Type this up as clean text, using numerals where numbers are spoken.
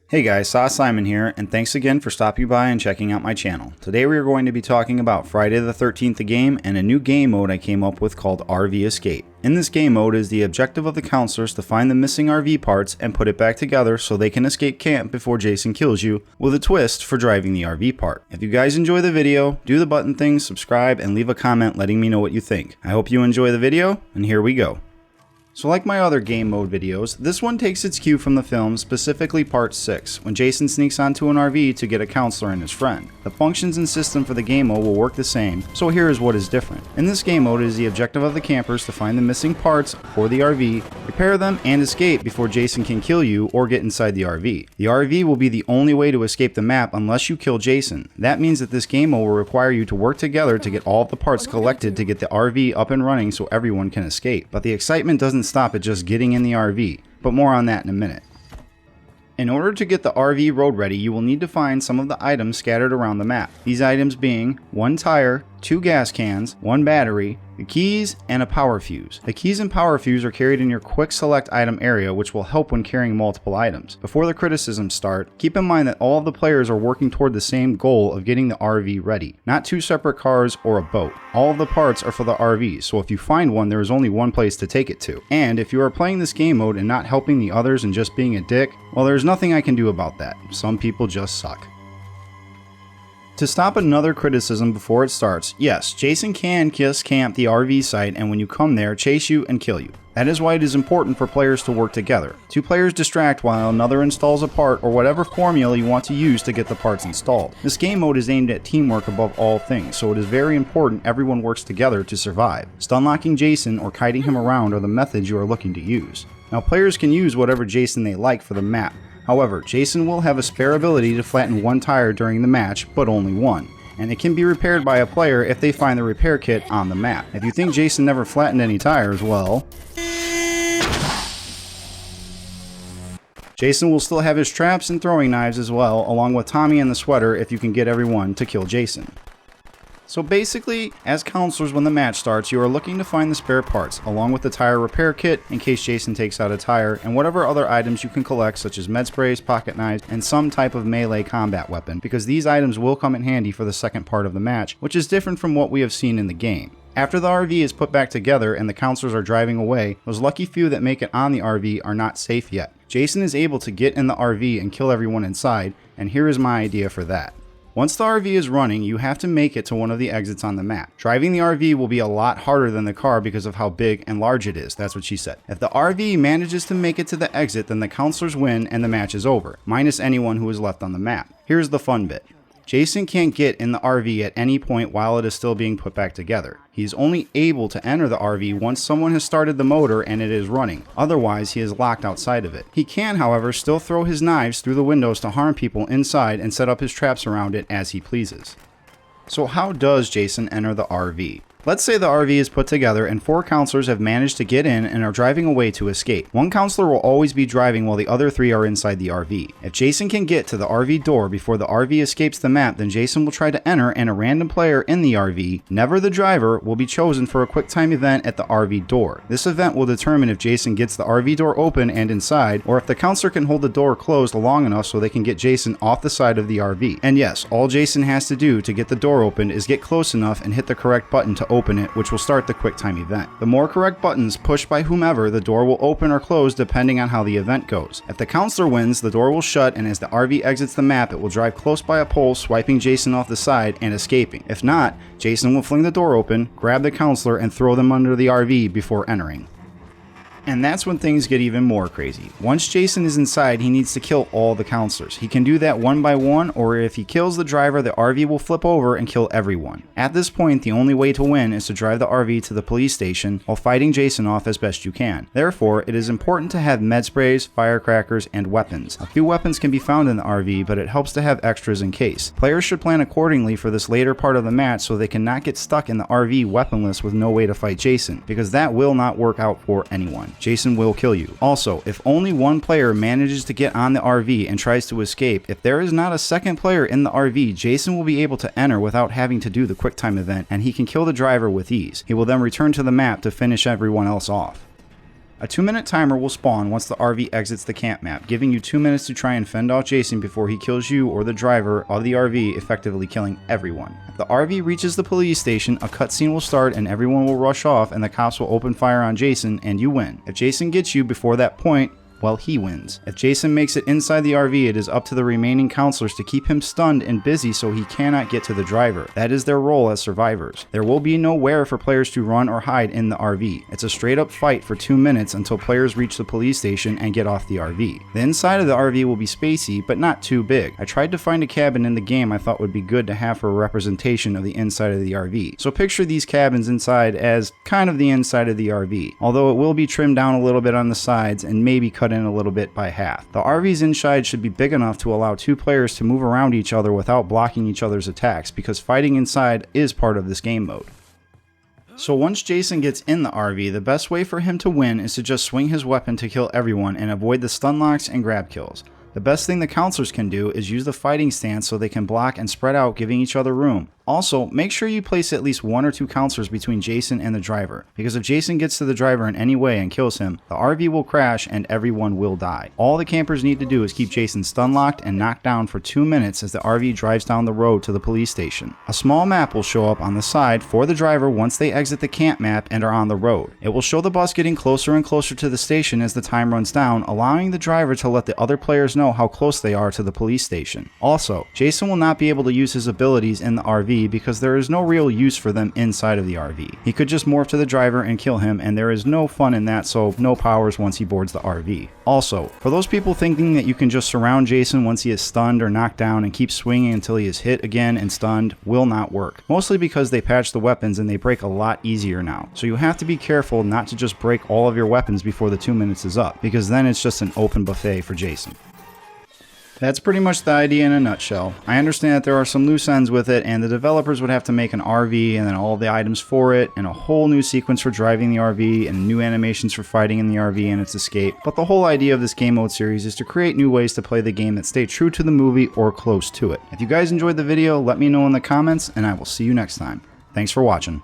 Hey guys, Sauce Simon here, and thanks again for stopping by and checking out my channel. Today we are going to be talking about Friday the 13th the game and a new game mode I came up with called RV Escape. In this game mode is the objective of the counselors to find the missing RV parts and put it back together so they can escape camp before Jason kills you, with a twist for driving the RV part. If you guys enjoy the video, do the button thing, subscribe, and leave a comment letting me know what you think. I hope you enjoy the video, and here we go. So like my other game mode videos, this one takes its cue from the film, specifically part 6, when Jason sneaks onto an RV to get a counselor and his friend. The functions and system for the game mode will work the same, so here is what is different. In this game mode, it is the objective of the campers to find the missing parts for the RV, repair them, and escape before Jason can kill you or get inside the RV. The RV will be the only way to escape the map unless you kill Jason. That means that this game mode will require you to work together to get all of the parts collected to get the RV up and running so everyone can escape. But the excitement doesn't stop at just getting in the RV, but more on that in a minute. In order to get the RV road ready, you will need to find some of the items scattered around the map. These items being 1 tire, 2 gas cans, 1 battery, the keys, and a power fuse. The keys and power fuse are carried in your quick select item area, which will help when carrying multiple items. Before the criticisms start, keep in mind that all of the players are working toward the same goal of getting the RV ready, not 2 separate cars or a boat. All of the parts are for the RV, so if you find one, there is only one place to take it to. And if you are playing this game mode and not helping the others and just being a dick, well, there's nothing I can do about that. Some people just suck. To stop another criticism before it starts, yes, Jason can just camp the RV site and when you come there, chase you and kill you. That is why it is important for players to work together. 2 players distract while another installs a part or whatever formula you want to use to get the parts installed. This game mode is aimed at teamwork above all things, so it is very important everyone works together to survive. Stunlocking Jason or kiting him around are the methods you are looking to use. Now players can use whatever Jason they like for the map. However, Jason will have a spare ability to flatten 1 tire during the match, but only 1. And it can be repaired by a player if they find the repair kit on the map. If you think Jason never flattened any tires, well, Jason will still have his traps and throwing knives as well, along with Tommy and the sweater if you can get everyone to kill Jason. So basically, as counselors when the match starts, you are looking to find the spare parts, along with the tire repair kit in case Jason takes out a tire, and whatever other items you can collect such as med sprays, pocket knives, and some type of melee combat weapon, because these items will come in handy for the second part of the match, which is different from what we have seen in the game. After the RV is put back together and the counselors are driving away, those lucky few that make it on the RV are not safe yet. Jason is able to get in the RV and kill everyone inside, and here is my idea for that. Once the RV is running, you have to make it to one of the exits on the map. Driving the RV will be a lot harder than the car because of how big and large it is, that's what she said. If the RV manages to make it to the exit, then the counselors win and the match is over, minus anyone who is left on the map. Here's the fun bit. Jason can't get in the RV at any point while it is still being put back together. He is only able to enter the RV once someone has started the motor and it is running. Otherwise, he is locked outside of it. He can, however, still throw his knives through the windows to harm people inside and set up his traps around it as he pleases. So how does Jason enter the RV? Let's say the RV is put together and 4 counselors have managed to get in and are driving away to escape. One counselor will always be driving while the other 3 are inside the RV. If Jason can get to the RV door before the RV escapes the map, then Jason will try to enter and a random player in the RV, never the driver, will be chosen for a quick time event at the RV door. This event will determine if Jason gets the RV door open and inside, or if the counselor can hold the door closed long enough so they can get Jason off the side of the RV. And yes, all Jason has to do to get the door open is get close enough and hit the correct button to open it, which will start the quick time event. The more correct buttons pushed by whomever, the door will open or close depending on how the event goes. If the counselor wins, the door will shut, and as the RV exits the map, it will drive close by a pole, swiping Jason off the side and escaping. If not, Jason will fling the door open, grab the counselor, and throw them under the RV before entering. And that's when things get even more crazy. Once Jason is inside, he needs to kill all the counselors. He can do that one by one, or if he kills the driver, the RV will flip over and kill everyone. At this point, the only way to win is to drive the RV to the police station while fighting Jason off as best you can. Therefore, it is important to have med sprays, firecrackers, and weapons. A few weapons can be found in the RV, but it helps to have extras in case. Players should plan accordingly for this later part of the match so they cannot get stuck in the RV weaponless with no way to fight Jason, because that will not work out for anyone. Jason will kill you. Also, if only one player manages to get on the RV and tries to escape, if there is not a second player in the RV, Jason will be able to enter without having to do the quick time event, and he can kill the driver with ease. He will then return to the map to finish everyone else off. A 2-minute timer will spawn once the RV exits the camp map, giving you 2 minutes to try and fend off Jason before he kills you or the driver of the RV, effectively killing everyone. If the RV reaches the police station, a cutscene will start and everyone will rush off and the cops will open fire on Jason and you win. If Jason gets you before that point, well, he wins. If Jason makes it inside the RV, it is up to the remaining counselors to keep him stunned and busy so he cannot get to the driver. That is their role as survivors. There will be nowhere for players to run or hide in the RV. It's a straight up fight for 2 minutes until players reach the police station and get off the RV. The inside of the RV will be spacey, but not too big. I tried to find a cabin in the game I thought would be good to have for a representation of the inside of the RV. So picture these cabins inside as kind of the inside of the RV, although it will be trimmed down a little bit on the sides and maybe cut in a little bit by half. The RV's inside should be big enough to allow 2 players to move around each other without blocking each other's attacks, because fighting inside is part of this game mode. So once Jason gets in the RV, the best way for him to win is to just swing his weapon to kill everyone and avoid the stun locks and grab kills. The best thing the counselors can do is use the fighting stance so they can block and spread out, giving each other room. Also, make sure you place at least 1 or 2 counselors between Jason and the driver, because if Jason gets to the driver in any way and kills him, the RV will crash and everyone will die. All the campers need to do is keep Jason stun locked and knocked down for 2 minutes as the RV drives down the road to the police station. A small map will show up on the side for the driver once they exit the camp map and are on the road. It will show the bus getting closer and closer to the station as the time runs down, allowing the driver to let the other players know how close they are to the police station. Also, Jason will not be able to use his abilities in the RV because there is no real use for them inside of the RV. He could just morph to the driver and kill him, and there is no fun in that, so no powers once he boards the RV. Also, for those people thinking that you can just surround Jason once he is stunned or knocked down and keep swinging until he is hit again and stunned, will not work. Mostly because they patched the weapons and they break a lot easier now. So you have to be careful not to just break all of your weapons before the 2 minutes is up, because then it's just an open buffet for Jason. That's pretty much the idea in a nutshell. I understand that there are some loose ends with it, and the developers would have to make an RV and then all the items for it, and a whole new sequence for driving the RV, and new animations for fighting in the RV and its escape. But the whole idea of this game mode series is to create new ways to play the game that stay true to the movie or close to it. If you guys enjoyed the video, let me know in the comments, and I will see you next time. Thanks for watching.